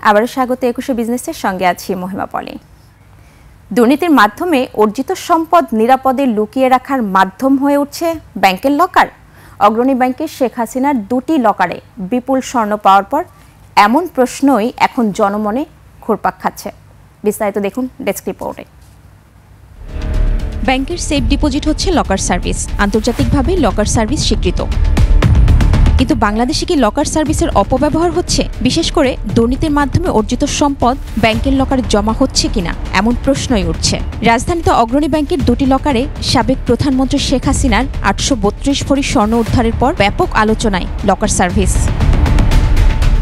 আবারও স্বাগত ২১ বিজনেসের সঙ্গে আছি মহিমা পলি। দুর্নীতির মাধ্যমে অর্জিত সম্পদ নিরাপদে লুকিয়ে রাখার মাধ্যম হয়ে উঠছে ব্যাংকের লকার। অগ্রণী ব্যাংকের শেখ হাসিনার দুটি লকারে বিপুল স্বর্ণ পাওয়ার পর এমন প্রশ্নই এখন জনমনে ঘুরপাক খাচ্ছে। বিস্তারিত দেখুন ডেস্ক রিপোর্টে। ব্যাংকের সেফ ডিপোজিট হচ্ছে লকার সার্ভিস, আন্তর্জাতিকভাবে লকার সার্ভিস স্বীকৃত। কিন্তু বাংলাদেশে কি লকার সার্ভিসের অপব্যবহার হচ্ছে? বিশেষ করে দুর্নীতির মাধ্যমে অর্জিত সম্পদ ব্যাংকের লকারে জমা হচ্ছে কিনা এমন প্রশ্নই উঠছে। রাজধানীতে অগ্রণী ব্যাংকের দুটি লকারে সাবেক প্রধানমন্ত্রী শেখ হাসিনার ৮৩২ ভরি স্বর্ণ উদ্ধারের পর ব্যাপক আলোচনায় লকার সার্ভিস।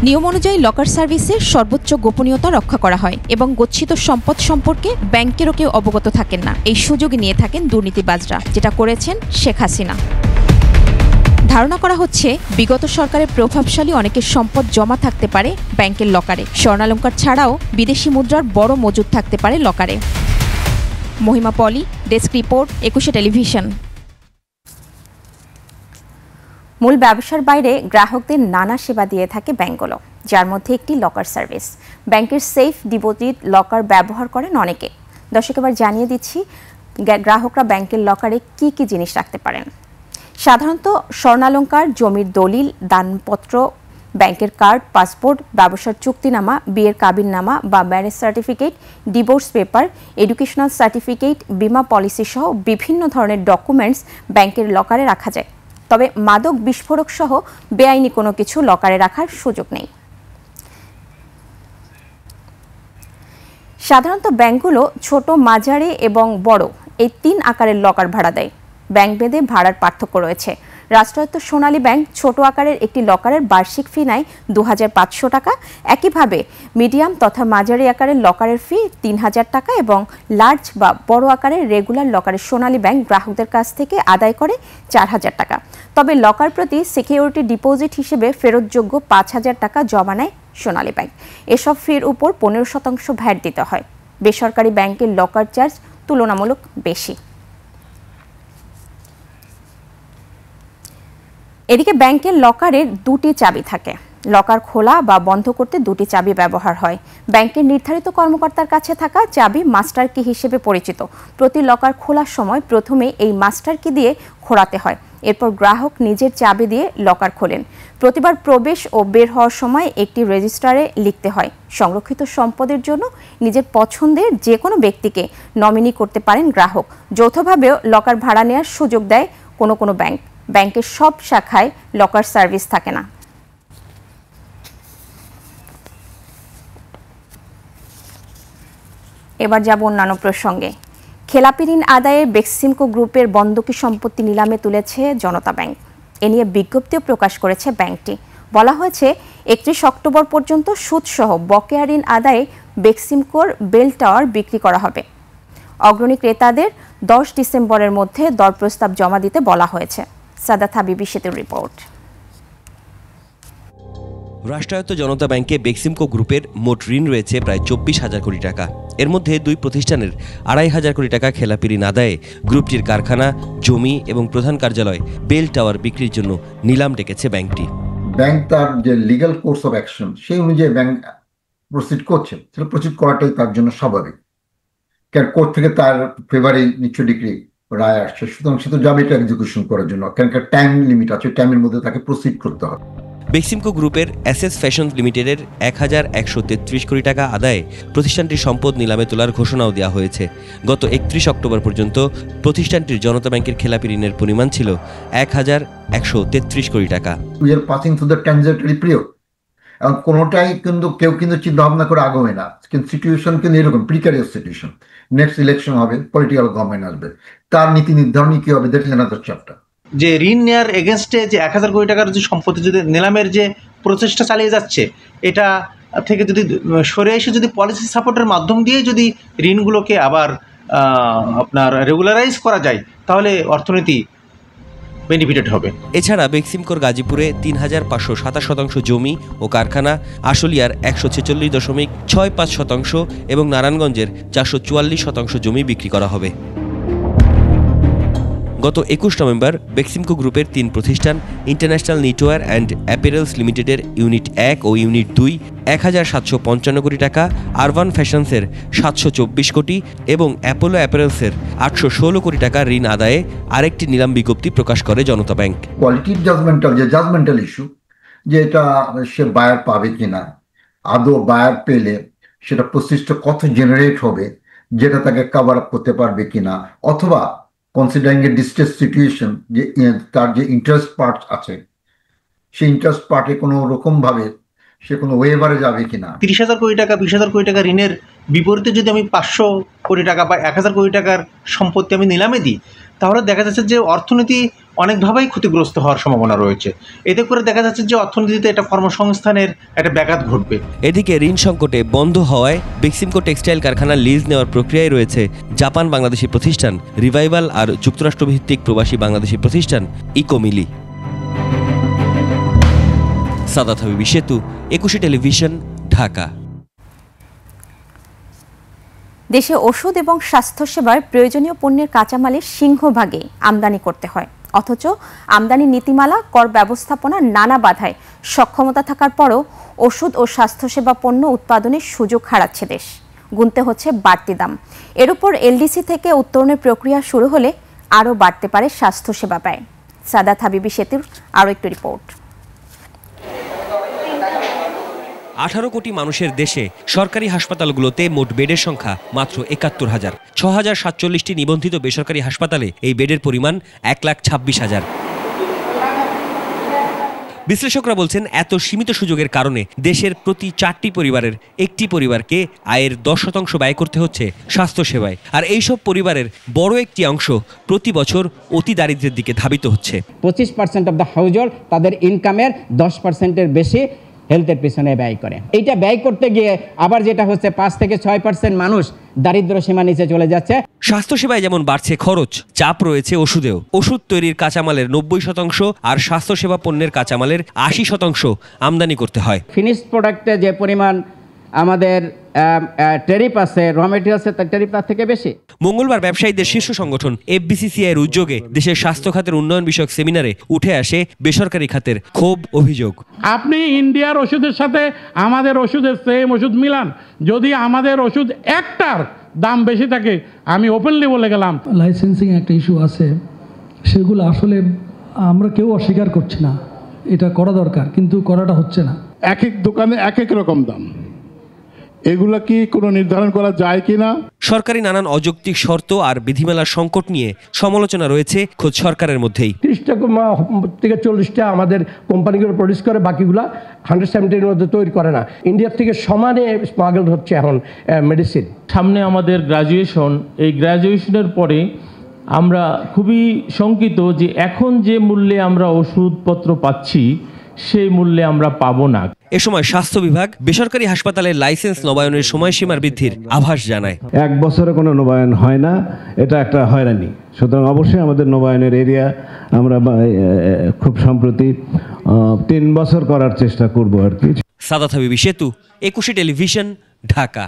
নিয়ম অনুযায়ী লকার সার্ভিসের সর্বোচ্চ গোপনীয়তা রক্ষা করা হয় এবং গচ্ছিত সম্পদ সম্পর্কে ব্যাংকেরও কেউ অবগত থাকেন না। এই সুযোগ নিয়ে থাকেন দুর্নীতিবাজরা, যেটা করেছেন শেখ হাসিনা। ধারণা করা হচ্ছে বিগত সরকারের প্রভাবশালী অনেকের সম্পদ জমা থাকতে পারে ব্যাংকের লকারে। স্বর্ণালংকার ছাড়াও বিদেশি মুদ্রার বড় মজুদ থাকতে পারে লকারে। মহিমা পলি, ডেস্ক রিপোর্ট, ২১ টেলিভিশন। মূল ব্যবসার বাইরে গ্রাহকদের নানা সেবা দিয়ে থাকে ব্যাংকগুলো, যার মধ্যে একটি লকার সার্ভিস। ব্যাংকের সেফ ডিপোজিট লকার ব্যবহার করেন অনেকে। দর্শক এবার জানিয়ে দিচ্ছি গ্রাহকরা ব্যাংকের লকারে কি কি জিনিস রাখতে পারেন। সাধারণত স্বর্ণালংকার, জমির দলিল, দানপত্র, ব্যাংকের কার্ড, পাসপোর্ট, ব্যবসার চুক্তিনামা, বিয়ের কাবিননামা বা marriage certificate, divorce paper, educational certificate, বীমা পলিসি সহ বিভিন্ন ধরনের ডকুমেন্টস ব্যাংকের লকারে রাখা যায়। তবে মাদক, বিস্ফোরক সহ বেআইনি কোনো কিছু লকারে রাখার সুযোগ নেই। সাধারণত ব্যাংকগুলো ছোট, মাঝারি এবং বড় এই ৩ আকারের লকার ভাড়া দেয়। ব্যাংক ভেদে ভাড়ার পার্থক্য রয়েছে। রাষ্ট্রায়ত্ত সোনালী ব্যাংক ছোট আকারের একটি লকারের বার্ষিক ফি নেয় ২৫০০ টাকা। একইভাবে মিডিয়াম তথা মাঝারি আকারের লকারের ফি ৩০০০ টাকা এবং লার্জ বা বড় আকারের রেগুলার লকারের সোনালী ব্যাংক গ্রাহকদের কাছ থেকে আদায় করে ৪০০০ টাকা। তবে লকার প্রতি সিকিউরিটি ডিপোজিট হিসেবে ফেরতযোগ্য ৫০০০ টাকা জমা নেয় সোনালী ব্যাংক। এসব ফির উপর ১৫% ভ্যাট দিতে হয়। বেসরকারি ব্যাংকের লকার চার্জ তুলনামূলক বেশি। এদিকে ব্যাংকের লকারের দুটি চাবি থাকে। লকার খোলা বা বন্ধ করতে দুটি চাবি ব্যবহার হয়। ব্যাংকের নির্ধারিত কর্মকর্তার কাছে থাকা চাবি মাস্টার কি হিসেবে পরিচিত। প্রতি লকার খোলার সময় প্রথমে এই মাস্টার কি দিয়ে খোলাতে হয়। এরপর গ্রাহক নিজের চাবি দিয়ে লকার খোলেন। প্রতিবার প্রবেশ ও বের হওয়ার সময় একটি রেজিস্টারে লিখতে হয়। সংরক্ষিত সম্পদের জন্য নিজের পছন্দের যে কোনো ব্যক্তিকে নমিনি করতে পারেন গ্রাহক। যৌথভাবেও লকার ভাড়া নেওয়ার সুযোগ দেয় কোনো কোনো ব্যাংক। ব্যাংকের সব শাখায় লকার সার্ভিস থাকে না। এবার যাব অন্যান্য প্রসঙ্গে। খেলাপি ঋণ আদায়ে বেক্সিমকো গ্রুপের বন্ধকি সম্পত্তি নিলামে তুলেছে জনতা ব্যাংক। এ নিয়ে বিজ্ঞপ্তিও প্রকাশ করেছে ব্যাংকটি। বলা হয়েছে ৩১ অক্টোবর পর্যন্ত সুদসহ বকেয়া ঋণ আদায়ে বেক্সিমকোর বেল টাওয়ার বিক্রি করা হবে। অগ্রণী ক্রেতাদের ১০ ডিসেম্বরের মধ্যে দর প্রস্তাব জমা দিতে বলা হয়েছে। সাদাত হাবিবি সেতুর রিপোর্ট। রাষ্ট্রায়ত্ত জনতা ব্যাংকে বেক্সিমকো গ্রুপের মোট ঋণ রয়েছে প্রায় ২৪,০০০ কোটি টাকা। এর মধ্যে দুই প্রতিষ্ঠানের ২৫০০ কোটি টাকা খেলাপি ঋণ আদায়ে গ্রুপটির কারখানা, জমি এবং প্রধান কার্যালয় বেল টাওয়ার বিক্রির জন্য নিলাম ডেকেছে ব্যাংকটি। ব্যাংক তার যে লিগ্যাল কোর্স অফ অ্যাকশন সেই অনুযায়ী ব্যাংক প্রসিড করছে, সেটা প্রসিড করাটাই তার জন্য স্বাভাবিক। কারণ কোর্ট থেকে তার ফেভারে নিশ্চয় ডিগ্রি রায় আসছে, সুতরাং সে তো যাবে এটা এক্সিকিউশন করার জন্য। কারণ টাইম লিমিট আছে, টাইমের মধ্যে তাকে প্রসিড করতে হবে। বেক্সিমকো গ্রুপের এসএস ফ্যাশন লিমিটেডের ১১৩৩ কোটি টাকা আদায়ে প্রতিষ্ঠানটির সম্পদ নিলামে তোলার ঘোষণাও দেওয়া হয়েছে। গত ৩১ অক্টোবর পর্যন্ত প্রতিষ্ঠানটির জনতা ব্যাংকের খেলাপি ঋণের পরিমাণ ছিল ১১৩৩ কোটি টাকা। We are passing through the transitory period. এবং কোনোটাই কিন্তু কেউ কিন্তু চিন্তা ভাবনা করে আগাবে না। কিন্তু সিচুয়েশন কিন্তু এরকম প্রিকারিয়াস সিচুয়েশন। নেক্সট ইলেকশন হবে, পলিটিক্যাল গভর্নমেন্ট আসবে, তার নীতি নির্ধারণী কি হবে, দ্যাট ইজ অ্যানাদার চ্যাপ্টার। যে ঋণ নেওয়ার এগেনস্টে যে ১,০০০ কোটি টাকার যে সম্পত্তি যদি নিলামের যে প্রচেষ্টা চালিয়ে যাচ্ছে, এটা থেকে যদি সরে এসে যদি পলিসি সাপোর্টের মাধ্যম দিয়ে যদি ঋণগুলোকে আবার আপনার রেগুলারাইজ করা যায়, তাহলে অর্থনীতি বেনিফিটেড হবে। এছাড়া বেক্সিমকোর গাজীপুরে ৩৫২৭ জমি ও কারখানা, আশুলিয়ার ১৪৬.৬৫% এবং নারায়ণগঞ্জের ৪৪৪% জমি বিক্রি করা হবে। গত 21 নভেম্বর বেক্সিমকো গ্রুপের 3 প্রতিষ্ঠান ইন্টারন্যাশনাল নিটওয়্যার অ্যান্ড অ্যাপারেলস লিমিটেডের ইউনিট 1 ও ইউনিট 2 1755 কোটি টাকা, আরবান ফ্যাশনসের 724 কোটি এবং অ্যাপোলো অ্যাপারেলসের 816 কোটি টাকা ঋণ আদায়ে আরেকটি নিলাম বিজ্ঞপ্তি প্রকাশ করে জনতা ব্যাংক। কোয়ালিটির জাজমেন্টাল ইস্যু, যে এটা সে বায়ার পাবে কিনা, আদৌ বায়ার পেলে সেটা প্রসিস্ট কত জেনারেট হবে, যেটা তাকে কভার আপ করতে পারবে কিনা, অথবা কনসিডারিং এ ডিস্ট্রেস সিচুয়েশন, যে তার যে ইন্টারেস্ট পার্ট আছে সেই ইন্টারেস্ট পার্টে কোনো রকম ভাবে সে কোনো ওয়েভারে যাবে কিনা। 30,000 কোটি টাকা 20,000 কোটি টাকা ঋণের বিপরীতে যদি আমি 500 কোটি টাকা বা 1,000 কোটি টাকার সম্পত্তি আমি নিলামে দিই, তাহলে দেখা যাচ্ছে যে অর্থনীতি অনেকভাবেই ক্ষতিগ্রস্ত হওয়ার সম্ভাবনা রয়েছে। এতে করে দেখা যাচ্ছে যে অর্থনীতিতে একটা কর্মসংস্থানের একটা ব্যাঘাত ঘটবে। এদিকে ঋণ সংকটে বন্ধ হওয়ায় বেক্সিমকো টেক্সটাইল কারখানা লিজ নেওয়ার প্রক্রিয়ায় রয়েছে জাপান বাংলাদেশি প্রতিষ্ঠান রিভাইভাল আর যুক্তরাষ্ট্রভিত্তিক প্রবাসী বাংলাদেশি প্রতিষ্ঠান ইকোমিলি। সাদাত হাবিবি সেতু, 21 টেলিভিশন, ঢাকা। দেশে ওষুধ এবং স্বাস্থ্যসেবার প্রয়োজনীয় পণ্যের কাঁচামালের সিংহভাগে আমদানি করতে হয়, অথচ আমদানি নীতিমালা, কর ব্যবস্থাপনা নানা বাধায় সক্ষমতা থাকার পরও ওষুধ ও স্বাস্থ্যসেবা পণ্য উৎপাদনের সুযোগ হারাচ্ছে দেশ। গুনতে হচ্ছে বাড়তি দাম। এর উপর এলডিসি থেকে উত্তরণের প্রক্রিয়া শুরু হলে আরও বাড়তে পারে স্বাস্থ্যসেবা ব্যয়। সাদাত হাবিবি সেতুর আরও একটি রিপোর্ট। 18 কোটি মানুষের দেশে সরকারি হাসপাতালগুলোতে মোট বেডের সংখ্যা মাত্র 71,000। 6,047টি নিবন্ধিত বেসরকারি হাসপাতালে এই বেডের পরিমাণ 1,26,000। বিশ্লেষকরা বলছেন, এত সীমিত সুযোগের কারণে দেশের প্রতি 4টি পরিবারের একটি পরিবারকে আয়ের 10% ব্যয় করতে হচ্ছে স্বাস্থ্যসেবায়। আর এইসব পরিবারের বড় একটি অংশ প্রতি বছর অতি দারিদ্র্যের দিকে ধাবিত হচ্ছে। 25% অফ দ্য হাউজহোল্ড তাদের ইনকামের 10%-এর বেশি হেলথের পিছনে ব্যয় করে। এইটা ব্যয় করতে গিয়ে আবার যেটা হচ্ছে 5 থেকে 6% মানুষ দারিদ্র্য সীমা নিচে চলে যাচ্ছে। স্বাস্থ্যসেবায় যেমন বাড়ছে খরচ, চাপ রয়েছে ওষুধেও। ওষুধ তৈরির কাঁচামালের 90% আর স্বাস্থ্যসেবা পণ্যের কাঁচামালের 80% আমদানি করতে হয়। ফিনিশড প্রোডাক্টে যে পরিমাণ আমাদের ট্যারিফ আছে, র মেটেরিয়ালসের ট্যারিফ তার থেকে বেশি। মঙ্গলবার ব্যবসায়ীদের শীর্ষ সংগঠন এফবিসিসিআই এর উদ্যোগে দেশের স্বাস্থ্য খাতের উন্নয়ন বিষয়ক সেমিনারে উঠে আসে বেসরকারি খাতের ক্ষোভ, অভিযোগ। আপনি ইন্ডিয়ার ওষুধের সাথে আমাদের ওষুধের সেম ওষুধ মিলান, যদি আমাদের ওষুধ একটার দাম বেশি থাকে, আমি ওপেনলি বলে গেলাম। লাইসেন্সিং একটা ইস্যু আছে, সেগুলো আসলে আমরা কেউ অস্বীকার করছি না, এটা করা দরকার, কিন্তু করাটা হচ্ছে না। এক এক দোকানে এক এক রকম দাম, এগুলা কি কোনো নির্ধারণ করা যায় কিনা? সরকারি নানান অযৌক্তিক শর্ত আর বিধিমালার সংকট নিয়ে সমালোচনা রয়েছে খোদ সরকারের মধ্যেই। 30টা থেকে 40টা আমাদের কোম্পানিগুলো প্রডিউস করে, বাকিগুলা 170-এর মধ্যে তৈরি করে না। ইন্ডিয়ার থেকে সমানে স্মাগল হচ্ছে এখন মেডিসিন। সামনে আমাদের গ্রাজুয়েশন, এই গ্রাজুয়েশনের পরে আমরা খুবই শঙ্কিত যে এখন যে মূল্যে আমরা ওষুধপত্র পাচ্ছি সেই মূল্যে আমরা পাবো না। এ সময় স্বাস্থ্য বিভাগ বেসরকারি হাসপাতালের লাইসেন্স নবায়নের সময়সীমার বৃদ্ধির আভাস জানায়। 1 বছরে কোনো নবায়ন হয় না, এটা একটা হয়রানি। সুতরাং অবশ্যই আমাদের নবায়নের এরিয়া আমরা খুব সম্প্রতি 3 বছর করার চেষ্টা করব আর কি। সাদাত হাবিবি সেতু, 21 টেলিভিশন, ঢাকা।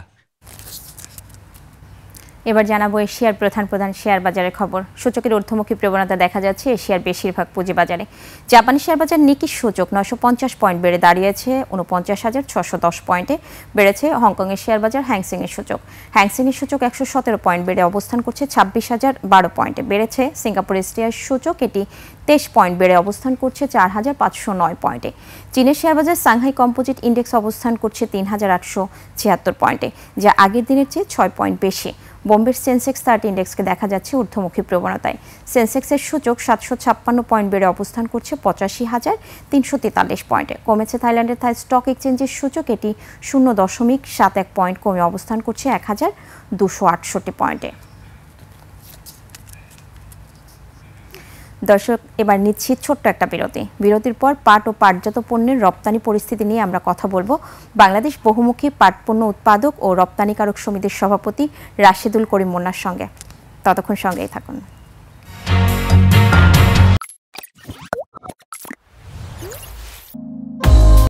এবার জানাবো এশিয়ার প্রধান শেয়ার বাজারের খবর। সূচকের ঊর্ধ্বমুখী প্রবণতা দেখা যাচ্ছে এশিয়ার বেশিরভাগ পুঁজিবাজারে। জাপানি শেয়ার বাজার নিকি সূচক 950 পয়েন্ট বেড়ে দাঁড়িয়েছে 49,610 পয়েন্টে। বেড়েছে হংকংয়ের শেয়ার বাজার হ্যাংসেংয়ের সূচক। হ্যাংসেংয়ের সূচক 117 পয়েন্ট বেড়ে অবস্থান করছে 26,012 পয়েন্টে। বেড়েছে সিঙ্গাপুর এসটিআই সূচক, এটি 23 পয়েন্ট বেড়ে অবস্থান করছে 4,509 পয়েন্টে। চীনের শেয়ার বাজার সাংহাই কম্পোজিট ইন্ডেক্স অবস্থান করছে 3,876 পয়েন্টে, যা আগের দিনের চেয়ে 6 পয়েন্ট বেশি। বোম্বের সেন্সেক্স 30 ইন্ডেক্সকে দেখা যাচ্ছে ঊর্ধ্বমুখী প্রবণতায়। সেন্সেক্সের সূচক 756 পয়েন্ট বেড়ে অবস্থান করছে 85,343 পয়েন্টে। কমেছে থাইল্যান্ডের থাই স্টক এক্সচেঞ্জের সূচক, এটি 0.71 পয়েন্ট কমে অবস্থান করছে 1,268 পয়েন্টে। দর্শক, এবার নিচ্ছি ছোট্ট একটা বিরতি। বিরতির পর পাট ও পাটজাত পণ্যের রপ্তানি পরিস্থিতি নিয়ে আমরা কথা বলবো বাংলাদেশ বহুমুখী পাট পণ্য উৎপাদক ও রপ্তানিকারক সমিতির সভাপতি রাশেদুল করিম মুন্নার সঙ্গে। ততক্ষণ সঙ্গেই থাকুন।